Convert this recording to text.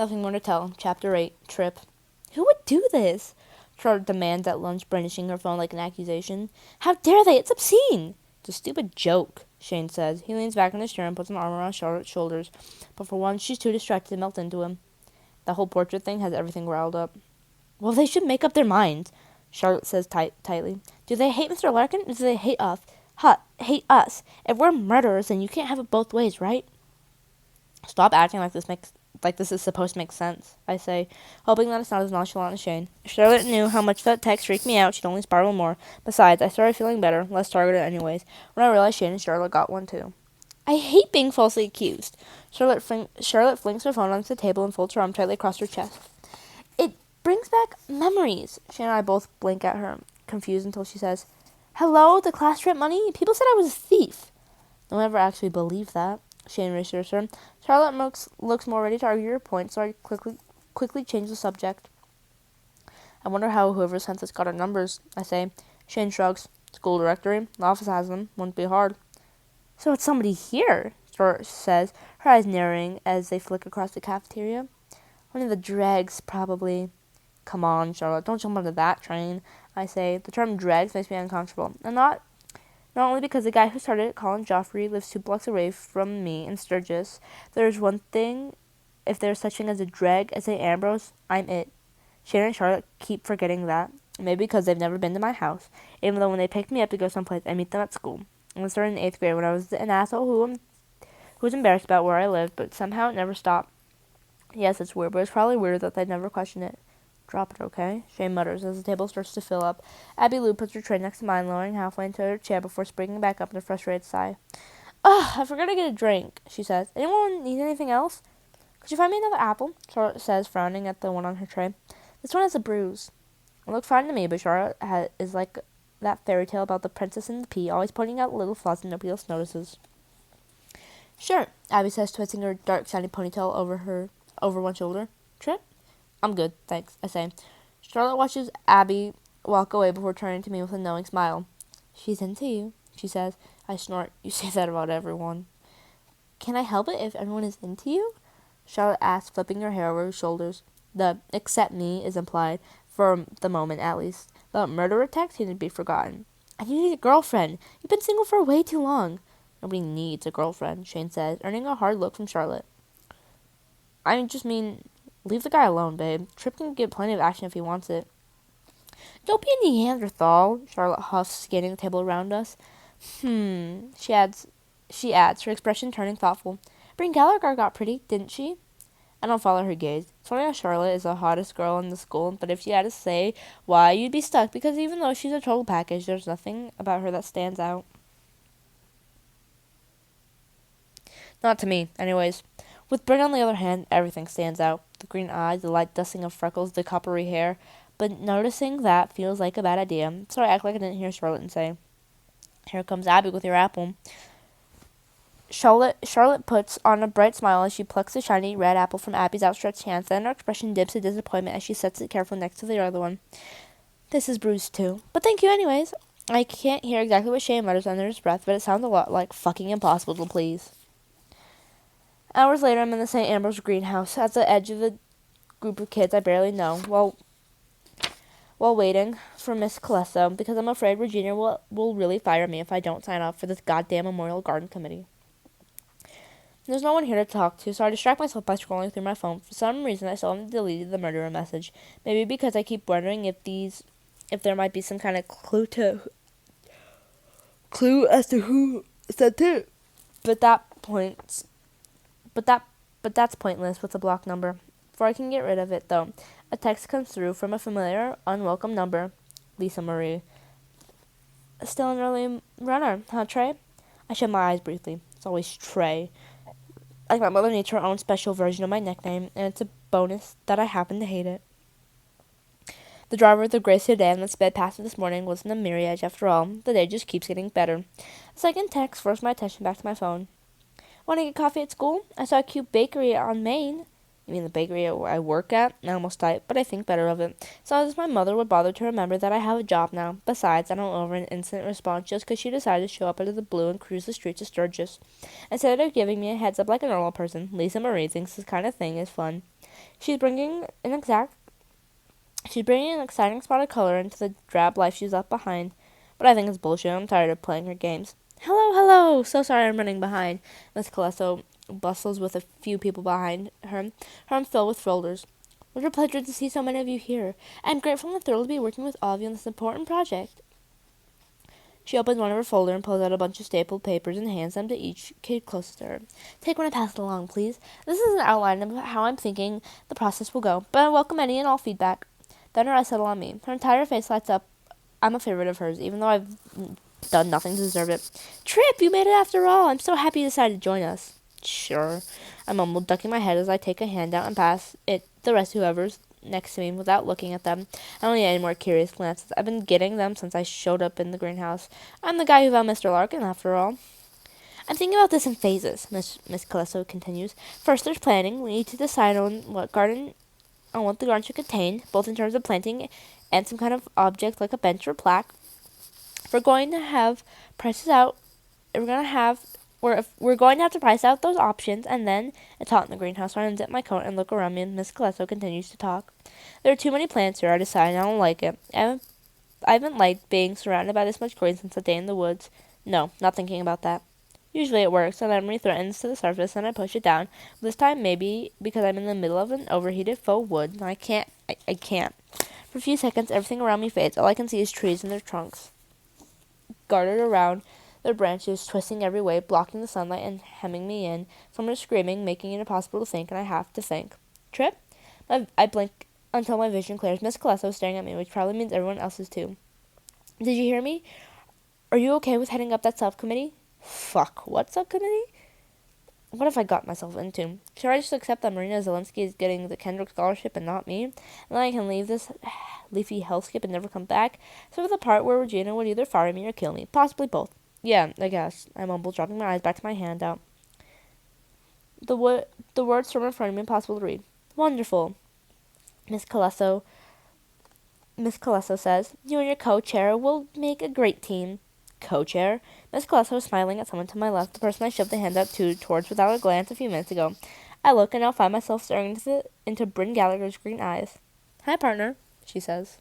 Nothing more to tell. Chapter 8. Trip. Who would do this? Charlotte demands at lunch, brandishing her phone like an accusation. How dare they? It's obscene. It's a stupid joke, Shane says. He leans back in his chair and puts an arm around Charlotte's shoulders, but for once she's too distracted to melt into him. The whole portrait thing has everything riled up. Well, they should make up their minds, Charlotte says tightly. Do they hate Mr. Larkin, or do they hate us? Hate us. If we're murderers, then you can't have it both ways, right? Stop acting like this is supposed to make sense, I say, hoping that it's not as nonchalant as Shane. If Charlotte knew how much that text freaked me out, she'd only spiral more. Besides, I started feeling better, less targeted anyways, when I realized Shane and Charlotte got one too. I hate being falsely accused. Charlotte flings her phone onto the table and folds her arm tightly across her chest. It brings back memories. Shane and I both blink at her, confused, until she says, Hello, the class trip money? People said I was a thief. No one ever actually believed that, Shane reassures her. Charlotte looks more ready to argue her point, so I quickly change the subject. I wonder how whoever sent this got our numbers, I say. Shane shrugs. School directory. The office has them. Wouldn't be hard. So it's somebody here, Charlotte says, her eyes narrowing as they flick across the cafeteria. One of the dregs, probably. Come on, Charlotte, don't jump onto that train, I say. The term dregs makes me uncomfortable. And not only because the guy who started it, Colin Joffrey, lives 2 blocks away from me in Sturgis. There's one thing, if there's such thing as a dreg at St. Ambrose, I'm it. Shannon and Charlotte keep forgetting that. Maybe because they've never been to my house, even though when they pick me up to go someplace, I meet them at school. I started in 8th grade when I was an asshole who was embarrassed about where I lived, but somehow it never stopped. Yes, it's weird, but it's probably weird that they'd never question it. Drop it, okay? Shane mutters as the table starts to fill up. Abby Lou puts her tray next to mine, lowering halfway into her chair before springing back up in a frustrated sigh. Ugh, I forgot to get a drink, she says. Anyone need anything else? Could you find me another apple? Charlotte says, frowning at the one on her tray. This one has a bruise. It looked fine to me, but Charlotte is like that fairy tale about the princess and the pea, always pointing out little flaws that nobody else notices. Sure, Abby says, twisting her dark, shiny ponytail over one shoulder. Trip? I'm good, thanks, I say. Charlotte watches Abby walk away before turning to me with a knowing smile. She's into you, she says. I snort. You say that about everyone. Can I help it if everyone is into you? Charlotte asks, flipping her hair over her shoulders. The "except me" is implied, for the moment at least. The murderer text needed to be forgotten. And you need a girlfriend. You've been single for way too long. Nobody needs a girlfriend, Shane says, earning a hard look from Charlotte. I just mean, leave the guy alone, babe. Tripp can get plenty of action if he wants it. Don't be a Neanderthal, Charlotte huffs, scanning the table around us. She adds, her expression turning thoughtful. Breen Gallagher got pretty, didn't she? I don't follow her gaze. It's funny how Charlotte is the hottest girl in the school, but if she had to say why, you'd be stuck, because even though she's a total package, there's nothing about her that stands out. Not to me, anyways. With Bryn, on the other hand, everything stands out. The green eyes, the light dusting of freckles, the coppery hair. But noticing that feels like a bad idea, so I act like I didn't hear Charlotte and say, Here comes Abby with your apple. Charlotte puts on a bright smile as she plucks the shiny red apple from Abby's outstretched hands, then her expression dips to disappointment as she sets it carefully next to the other one. This is bruised too. But thank you anyways. I can't hear exactly what Shane mutters under his breath, but it sounds a lot like fucking impossible to please. Hours later, I'm in the St. Ambrose greenhouse, at the edge of the group of kids I barely know, while waiting for Miss Colesso, because I'm afraid Regina will really fire me if I don't sign up for this goddamn Memorial Garden Committee. There's no one here to talk to, so I distract myself by scrolling through my phone. For some reason, I still haven't deleted the murderer message. Maybe because I keep wondering if there might be some kind of clue as to who sent it. But that's pointless with a block number. Before I can get rid of it, though, a text comes through from a familiar, unwelcome number. Lisa Marie. Still an early runner, huh, Trey? I shut my eyes briefly. It's always Trey. Like my mother needs her own special version of my nickname, and it's a bonus that I happen to hate it. The driver of the gray sedan that sped past me this morning wasn't a mirage after all. The day just keeps getting better. The second text forced my attention back to my phone. Want to get coffee at school? I saw a cute bakery on Main. You mean the bakery I work at? I almost died, but I think better of it. So as my mother would bother to remember that I have a job now. Besides, I don't owe her an instant response just because she decided to show up out of the blue and cruise the streets of Sturgis. Instead of giving me a heads up like a normal person, Lisa Marie thinks this kind of thing is fun. She's bringing an exciting spot of color into the drab life she's left behind. But I think it's bullshit. I'm tired of playing her games. Hello, hello! So sorry I'm running behind. Miss Calesso bustles with a few people behind her, her arms filled with folders. What a pleasure to see so many of you here. I'm grateful and thrilled to be working with all of you on this important project. She opens one of her folders and pulls out a bunch of stapled papers and hands them to each kid closest to her. Take one and pass it along, please. This is an outline of how I'm thinking the process will go, but I welcome any and all feedback. Then her eyes settle on me. Her entire face lights up. I'm a favorite of hers, even though I've done nothing to deserve it. Trip, you made it after all. I'm so happy you decided to join us. Sure. I mumbled, ducking my head as I take a handout and pass it the rest of whoever's next to me without looking at them. I don't need any more curious glances. I've been getting them since I showed up in the greenhouse. I'm the guy who found Mr. Larkin, after all. I'm thinking about this in phases, Miss Calesso continues. First, there's planning. We need to decide on what the garden should contain, both in terms of planting and some kind of object like a bench or plaque. If we're going to have prices out, we're going to have to price out those options, and then it's hot in the greenhouse. So I unzip my coat and look around me, and Miss Calesso continues to talk. There are too many plants here. I decide I don't like it. I haven't liked being surrounded by this much green since the day in the woods. No, not thinking about that. Usually it works, and memory threatens to the surface, and I push it down. This time, maybe because I'm in the middle of an overheated faux wood, and I can't. For a few seconds, everything around me fades. All I can see is trees and their trunks, guarded around their branches, twisting every way, blocking the sunlight and hemming me in. Someone is screaming, making it impossible to think, and I have to think. Trip? I blink until my vision clears. Miss Calesso is staring at me, which probably means everyone else is too. Did you hear me? Are you okay with heading up that subcommittee? Fuck, what subcommittee? What have I got myself into? Should I just accept that Marina Zielinski is getting the Kendrick Scholarship and not me? And then I can leave this leafy hellscape and never come back? So for the part where Regina would either fire me or kill me. Possibly both. Yeah, I guess. I mumbled, dropping my eyes back to my handout. The words from in front of me impossible to read. Wonderful. Miss Calesso says, you and your co-chair will make a great team. Co-chair? Miss Calesso was smiling at someone to my left, the person I shoved the handout towards without a glance a few minutes ago. I look and now find myself staring into Bryn Gallagher's green eyes. Hi, partner, she says.